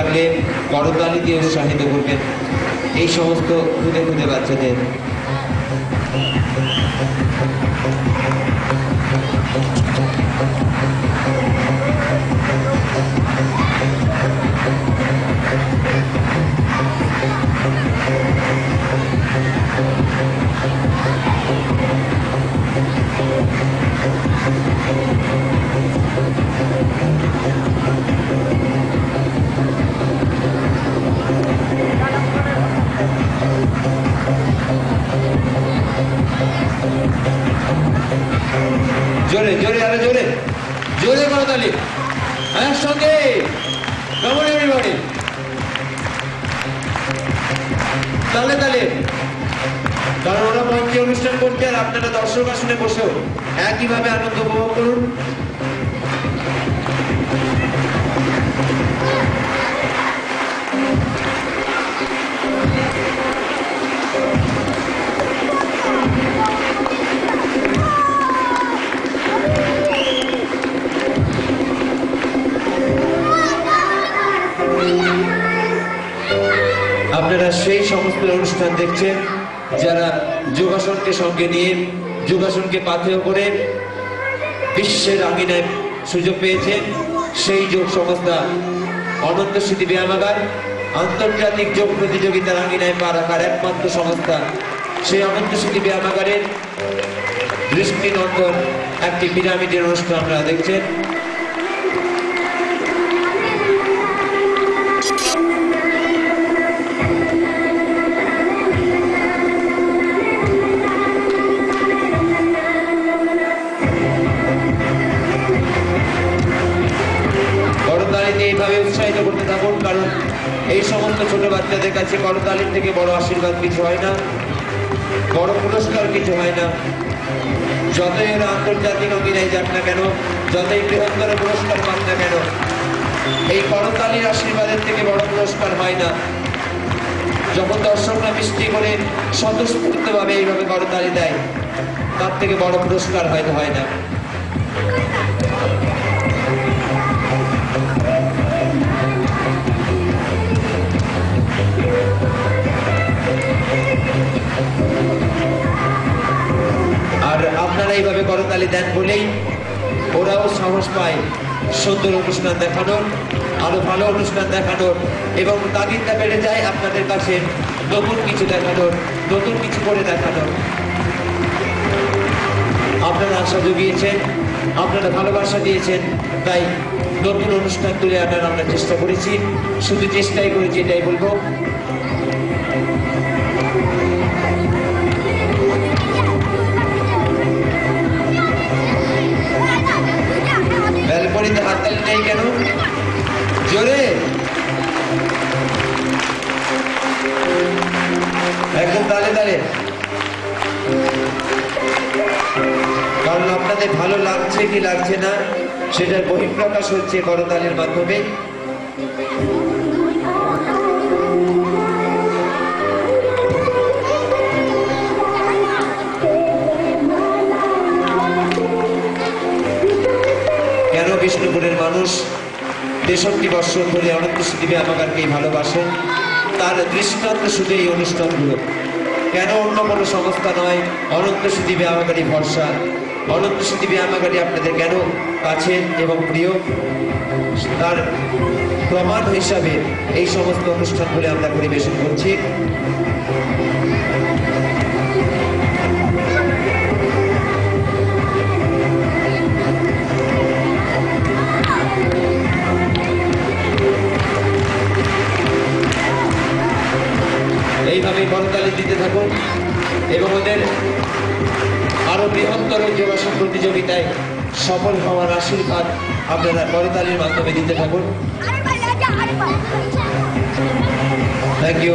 লাগলে করতালি দিয়ে উৎসাহিত করবেন এই সমস্ত খুদে খুদে বাচ্চাদের। জোরে জোরে আরো জোরে জোরে করতালি একসঙ্গে। Come on everybody, তালে তালে। কারণ ওরা মঞ্চে অনুষ্ঠান করছে আর আপনারা দর্শক আসনে বসেও একইভাবে আনন্দ উপভোগ করুন। আপনারা সেই সমস্ত অনুষ্ঠান দেখছেন যারা যোগাসনকে সঙ্গে নিয়ে যোগাসনকে পাথেয় করে বিশ্বের আঙিনায় সুযোগ পেয়েছেন। সেই যোগ সংস্থা অনন্ত স্মৃতি ব্যায়ামাগার আন্তর্জাতিক যোগ প্রতিযোগিতার আঙিনায় পা রাখার একমাত্র সংস্থা। সেই অনন্ত স্মৃতি ব্যায়ামাগারের দৃষ্টিনন্দন একটি পিরামিডের অনুষ্ঠান আপনারা দেখছেন। এইভাবে উৎসাহিত করতে থাকুন, কারণ এই সমস্ত ছোট বাচ্চাদের কাছে করতালির থেকে বড় আশীর্বাদ কিছু হয় না, বড় পুরস্কার কিছু হয় না। যতই এরা আন্তর্জাতিক অঙ্গিনায় যাক না কেন, যতই বৃহত্তর পুরস্কার পান না কেন, এই করতালির আশীর্বাদের থেকে বড় পুরস্কার হয় না। যখন দর্শকরা মিষ্টি করে স্বতঃস্ফূর্তভাবে এইভাবে করতালি দেয়, তার থেকে বড় পুরস্কার হয়তো হয় না। আর আপনারা এইভাবে করতালি দেন বলেই ওরাও সাহস পায় সুন্দর অনুষ্ঠান দেখানোর, আরো ভালো অনুষ্ঠান দেখানোর, এবং তাগিদটা বেড়ে যায় আপনাদের কাছে নতুন কিছু দেখানোর, নতুন কিছু করে দেখানোর। আপনারা আশা জুগিয়েছেন, আপনারা ভালোবাসা দিয়েছেন, তাই নতুন অনুষ্ঠান তুলে আনার আমরা চেষ্টা করেছি। শুধু চেষ্টাই করেছি, এটাই বলবো। ব্যালকনিতে হাততালি নেই কেন? জোরে একদম তালে তালে। কারণ আপনাদের ভালো লাগছে কি লাগছে না সেটার বহিঃপ্রকাশ হচ্ছে করতালির মাধ্যমে। কেন বিষ্ণুপুরের মানুষ 63 বছর ধরে অনন্ত স্মৃতি ব্যায়ামাগারকেই ভালোবাসেন, তার দৃষ্টান্ত শুধু এই অনুষ্ঠানগুলো। কেন অন্য কোনো সংস্থা নয়, অনন্ত স্মৃতি ব্যায়ামাগারই ভরসা। অনন্ত স্মৃতি ব্যায়ামাগারই আপনাদের কেন কাছের এবং প্রিয়, তার প্রমাণ হিসাবে এই সমস্ত অনুষ্ঠানগুলো আমরা পরিবেশন করছি। এইভাবে করতালি দিতে থাকুন এবং ওদের আরো বৃহত্তর যোগাসন প্রতিযোগিতায় সফল হওয়ার আশীর্বাদ আপনারা করতালির মাধ্যমে দিতে থাকুন। Thank you.